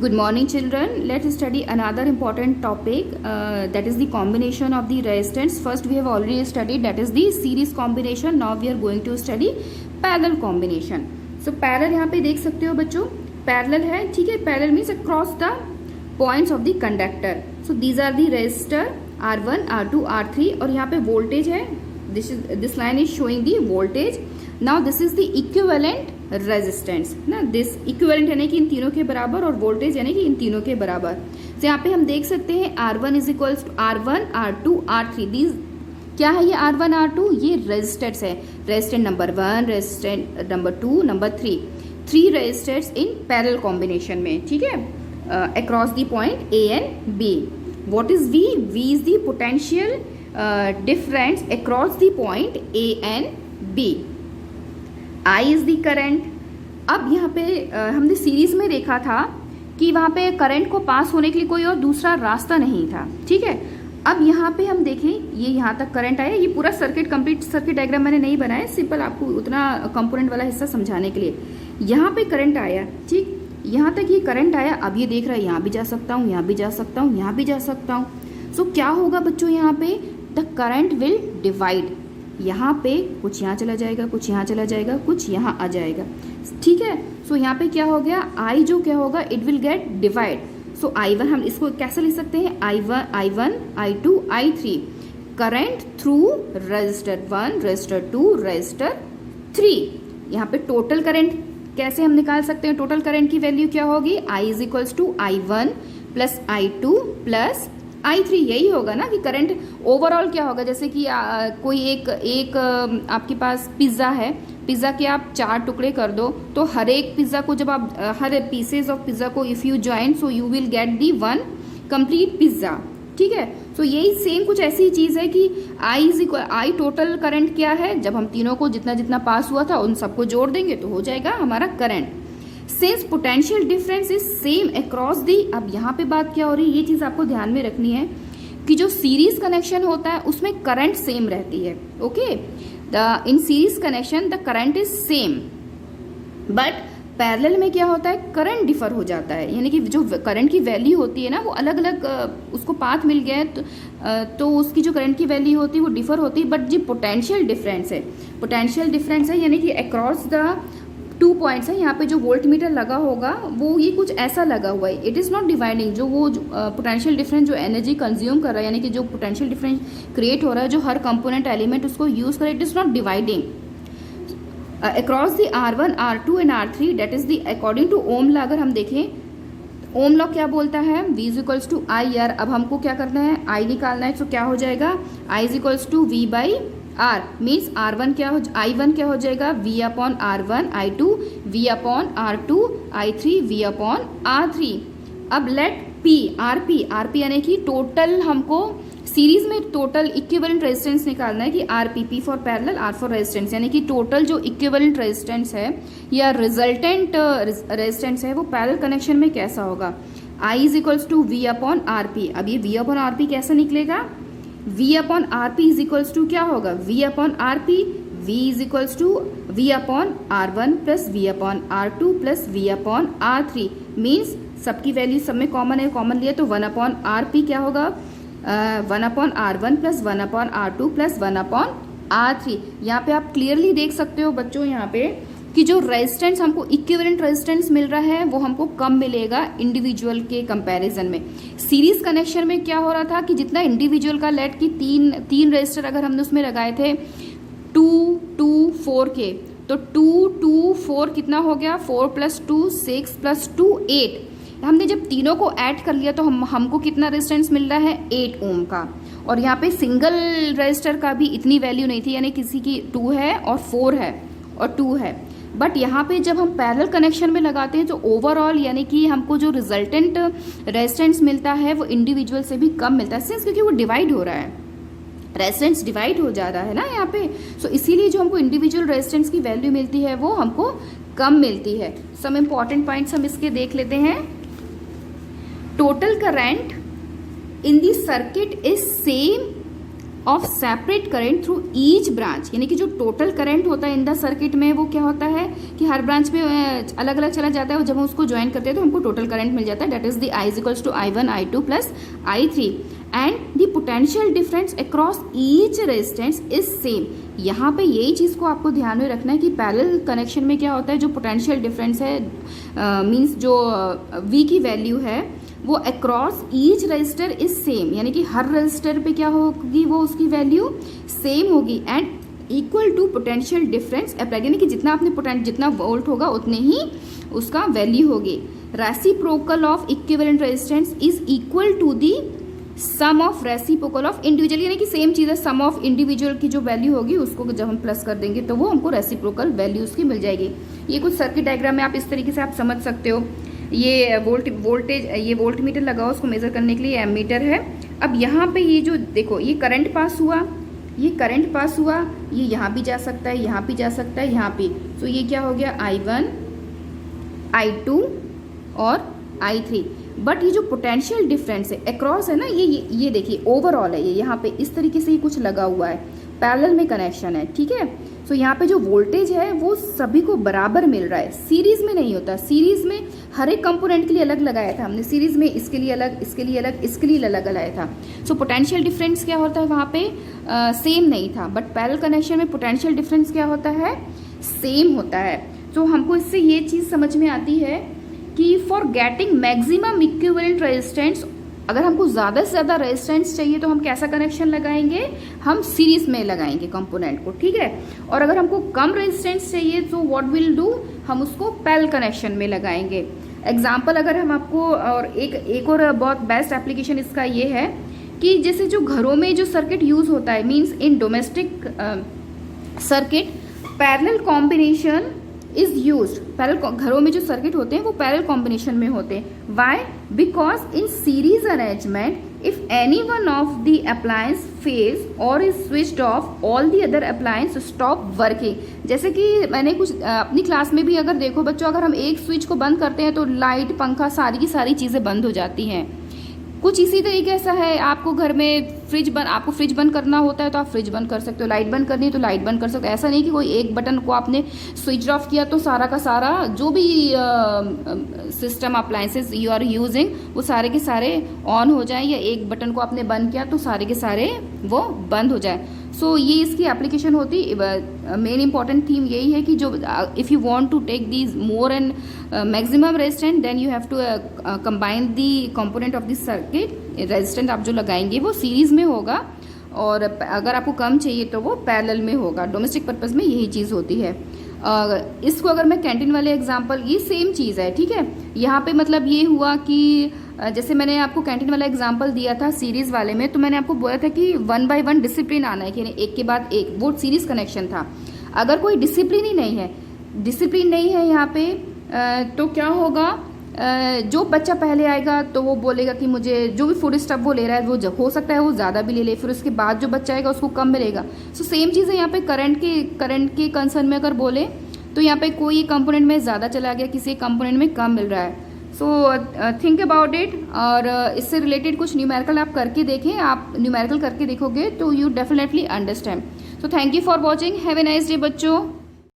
Good morning children. Let's study another important topic that is the combination of the resistance. First we have already studied that is the series combination. Now we are going to study parallel combination. So parallel यहाँ पे देख सकते हो बच्चों, parallel है, ठीक है. Parallel means across the points of the conductor. So these are the resistor R1, R2, R3 और यहाँ पे voltage है. This line is showing the voltage. Now this is the equivalent resistance ना. दिस इक्विवेलेंट यानी कि इन तीनों के बराबर और वोल्टेज यानी कि इन तीनों के बराबर. तो यहाँ पे हम देख सकते हैं R1 is equals to R1, R2, R3. These क्या है ये R1, R2? ये रेजिस्टेंस है. Resistant number 1, resistant number 2, number 3. 3 resistance in parallel combination में, ठीक है, across the point A and B. What is V? V is the potential difference across the point A and B. I is the current. अब यहाँ पे हमने series में देखा था कि वहाँ पे करंट को पास होने के लिए कोई और दूसरा रास्ता नहीं था, ठीक है. अब यहाँ पे हम देखें, ये यहाँ तक करंट आया. ये पूरा सर्किट कंप्लीट सर्किट डायग्राम मैंने नहीं बनाया, सिंपल आपको उतना कंपोनेंट वाला हिस्सा समझाने के लिए. यहाँ पे करंट आया, ठीक, यहाँ तक ये करंट आया. अब ये देख रहा है यहाँ भी जा सकता हूँ, यहाँ भी जा सकता हूँ, यहाँ भी जा सकता हूँ. सो क्या होगा बच्चों, यहाँ पे द करंट विल डिवाइड. यहाँ पे कुछ यहाँ चला जाएगा, कुछ यहाँ चला जाएगा, कुछ यहाँ आ जाएगा, ठीक है. सो यहाँ पे क्या हो गया, I जो क्या होगा, it will get divide. So I1 हम इसको कैसे लिख सकते हैं, I1, I2, I3. Current through register 1, register 2, register 3. यहाँ पे टोटल करंट कैसे हम निकाल सकते हैं. टोटल करंट की वैल्यू क्या होगी, I is equals to I1 plus I2 plus I3. यही होगा ना कि करंट ओवरऑल क्या होगा. जैसे कि कोई एक आपके पास पिज़्ज़ा है, पिज़्ज़ा के आप 4 टुकड़े कर दो, तो हर एक पिज़्ज़ा को जब आप हर पीसेज ऑफ पिज़्ज़ा को if you join, so you will get the 1 complete pizza, ठीक है. सो यही सेम कुछ ऐसी चीज़ है कि आई टोटल करंट क्या है, जब हम तीनों को जितना जितना पास हुआ था उन सबको जोड़ देंगे तो हो जाएगा हमारा current. Since potential difference is same across the. अब यहाँ पे बात क्या हो रही है, ये चीज़ आपको ध्यान में रखनी है कि जो सीरीज कनेक्शन होता है उसमें करंट सेम रहती है. Okay, in series connection the current is same, but parallel में क्या होता है, करंट डिफर हो जाता है. यानी कि जो करंट की वैल्यू होती है ना, वो अलग अलग उसको पाथ मिल गया है तो उसकी जो करंट की वैल्यू होती है वो डिफर होती है. बट जो पोटेंशियल डिफरेंस है यानी कि अक्रॉस द 2 पॉइंट्स है. यहाँ पे जो वोल्ट मीटर लगा होगा वो ये कुछ ऐसा लगा हुआ है. It is not dividing. जो वो पोटेंशियल डिफरेंस जो एनर्जी कंज्यूम कर रहा है, यानी कि जो पोटेंशियल डिफरेंस क्रिएट हो रहा है, जो हर कंपोनेंट एलिमेंट उसको यूज करे, it is not dividing across the R1, R2 and R3. That is the according to Ohm law. अगर हम देखें ओम लॉ क्या बोलता है, V is equals to IR. अब हमको क्या करना है, I निकालना है. तो क्या हो जाएगा, I is equals to V by R. Means I1 क्या हो जाएगा, V upon R1, I2 V upon R2, I3 V upon R3. अब लेट P, RP यानी कि टोटल, हमको सीरीज में टोटल इक्विवेलेंट रेजिस्टेंस निकालना है कि P for parallel, R for resistance. यानी कि टोटल जो इक्विवेलेंट रेजिस्टेंस है या रिजल्टेंट रेजिस्टेंस है वो पैरेलल कनेक्शन में कैसा होगा. I is equals to V upon RP. अब ये V अपॉन RP कैसे निकलेगा, V upon RP is equals to क्या होगा, V upon RP. V is equals to V upon R1 plus V upon R2 plus V upon R3. Means सबकी value सब में common है, कॉमन लिया तो 1 अपॉन RP क्या होगा, 1 upon R1 plus 1 upon R2 plus 1 upon R3. यहाँ पे आप क्लियरली देख सकते हो बच्चों यहाँ पे कि जो रेजिस्टेंस हमको इक्विवेलेंट रेजिस्टेंस मिल रहा है वो हमको कम मिलेगा इंडिविजुअल के कंपैरिजन में. सीरीज कनेक्शन में क्या हो रहा था कि जितना इंडिविजुअल का लेट की तीन रेजिस्टर अगर हमने उसमें लगाए थे 2, 2, 4 के, तो 2, 2, 4 कितना हो गया, 4 प्लस 2 6 प्लस 2 8. हमने जब तीनों को ऐड कर लिया तो हमको कितना रेजिस्टेंस मिल रहा है, 8 ओम का. और यहाँ पे सिंगल रजिस्टर का भी इतनी वैल्यू नहीं थी, यानी किसी की 2 है और 4 है और 2 है. बट यहाँ पे जब हम पैरेलल कनेक्शन में लगाते हैं तो ओवरऑल यानी कि हमको जो रिजल्टेंट रेजिस्टेंस मिलता है वो इंडिविजुअल से भी कम मिलता है. सिंस क्योंकि वो डिवाइड हो रहा है, रेजिस्टेंस डिवाइड हो जा रहा है ना यहाँ पे. सो इसीलिए जो हमको इंडिविजुअल रेजिस्टेंस की वैल्यू मिलती है वो हमको कम मिलती है. सम इम्पॉर्टेंट पॉइंट्स हम इसके देख लेते हैं. Total current in the circuit is same of separate current through each branch, यानी कि जो टोटल करंट होता है इन द सर्किट में वो क्या होता है कि हर ब्रांच में अलग अलग चला जाता है, और जब हम उसको ज्वाइन करते हैं तो हमको टोटल करंट मिल जाता है, that is the I is equals to I1 I2 plus I3 and the potential difference across each resistance is same. यहाँ पे यही चीज़ को आपको ध्यान में रखना है कि पैरेलल कनेक्शन में क्या होता है, जो पोटेंशियल डिफरेंस है मींस जो V की वैल्यू है वो across each register is same, यानी कि हर रजिस्टर पे क्या होगी वो उसकी वैल्यू सेम होगी and equal to potential difference applied, यानी कि जितना आपने जितना वोल्ट होगा उतने ही उसका वैल्यू होगी। Reciprocal of equivalent resistance is equal to the sum of reciprocal of individual, यानी कि सेम चीज़ है, सम ऑफ इंडिविजुअल की जो वैल्यू होगी उसको जब हम प्लस कर देंगे तो वो हमको रेसिप्रोकल वैल्यू उसकी मिल जाएगी। ये कुछ सर्किट डायग्राम में आप इस तरीके से आप समझ सकते हो। ये वोल्टेज ये वोल्ट मीटर लगा हुआ उसको मेजर करने के लिए एमीटर है। अब यहाँ पे ये जो देखो ये करंट पास हुआ, ये करंट पास हुआ, ये यहाँ भी जा सकता है, यहाँ भी जा सकता है, यहाँ पे, तो ये क्या हो गया I1 I2 और I3। बट ये जो पोटेंशियल डिफरेंस है अक्रॉस है ना, ये देखिए ओवरऑल है, ये यहाँ पे इस तरीके से ही कुछ लगा हुआ है, पैरेलल में कनेक्शन है, ठीक है। सो यहाँ पे जो वोल्टेज है वो सभी को बराबर मिल रहा है, सीरीज में नहीं होता। सीरीज में हर एक कंपोनेंट के लिए अलग लगाया था हमने, सीरीज में इसके लिए अलग, इसके लिए अलग, इसके लिए अलग लगाया था। सो पोटेंशियल डिफरेंस क्या होता है वहाँ पे सेम नहीं था, बट पैरेलल कनेक्शन में पोटेंशियल डिफरेंस क्या होता है, सेम होता है। तो हमको इससे ये चीज़ समझ में आती है कि for getting maximum equivalent resistance, अगर हमको ज़्यादा से ज़्यादा रेजिस्टेंस चाहिए तो हम कैसा कनेक्शन लगाएंगे, हम सीरीज में लगाएंगे कंपोनेंट को, ठीक है। और अगर हमको कम रेजिस्टेंस चाहिए तो व्हाट विल डू, हम उसको पैरेलल कनेक्शन में लगाएंगे। एग्जाम्पल अगर हम आपको, और एक और बहुत बेस्ट एप्लीकेशन इसका ये है कि जैसे जो घरों में जो सर्किट यूज होता है, means in domestic circuit parallel combination is used. Parallel घरों में जो सर्किट होते हैं वो पैरेलल कॉम्बिनेशन में होते हैं। Why? Because in series arrangement if any one of the appliance fails or is switched off all the other appliance stop working. जैसे कि मैंने कुछ अपनी क्लास में भी अगर देखो बच्चों, अगर हम एक स्विच को बंद करते हैं तो लाइट, पंखा, सारी की सारी चीज़ें बंद हो जाती हैं। कुछ इसी तरीके से है, आपको घर में आपको फ्रिज बंद करना होता है तो आप फ्रिज बंद कर सकते हो, लाइट बंद करनी है तो लाइट बंद कर सकते हो। ऐसा नहीं कि कोई एक बटन को आपने स्विच ऑफ किया तो सारा का सारा जो भी system appliances you are using वो सारे के सारे ऑन हो जाए, या एक बटन को आपने बंद किया तो सारे के सारे वो बंद हो जाए। सो ये इसकी एप्लीकेशन होती। मेन इंपॉर्टेंट थीम यही है कि जो if you want to take these more and maximum resistance then you have to combine the component of this circuit. Resistance आप जो लगाएंगे वो सीरीज में होगा, और अगर आपको कम चाहिए तो वो पैरेलल में होगा। डोमेस्टिक पर्पज़ में यही चीज़ होती है। इसको अगर मैं कैंटीन वाले एग्जांपल, ये सेम चीज़ है, ठीक है। यहाँ पे मतलब ये हुआ कि जैसे मैंने आपको कैंटीन वाला एग्जांपल दिया था सीरीज वाले में, तो मैंने आपको बोला था कि 1 by 1 डिसिप्लिन आना है, कि एक के बाद एक, वो सीरीज कनेक्शन था। अगर कोई डिसिप्लिन ही नहीं है, डिसिप्लिन नहीं है यहाँ पे, तो क्या होगा, जो बच्चा पहले आएगा तो वो बोलेगा कि मुझे जो भी फूड स्टफ वो ले रहा है वो हो सकता है वो ज़्यादा भी ले ले, फिर उसके बाद जो बच्चा आएगा उसको कम मिलेगा। सो सेम चीज़ है यहाँ पे करंट के कंसर्न में अगर बोले तो यहाँ पे कोई कंपोनेंट में ज़्यादा चला गया, किसी कंपोनेंट में कम मिल रहा है। So think about it. और इससे रिलेटेड कुछ न्यूमेरिकल आप करके देखें, आप न्यूमेरिकल करके देखोगे तो you definitely understand. So thank you for watching, have a nice day बच्चों।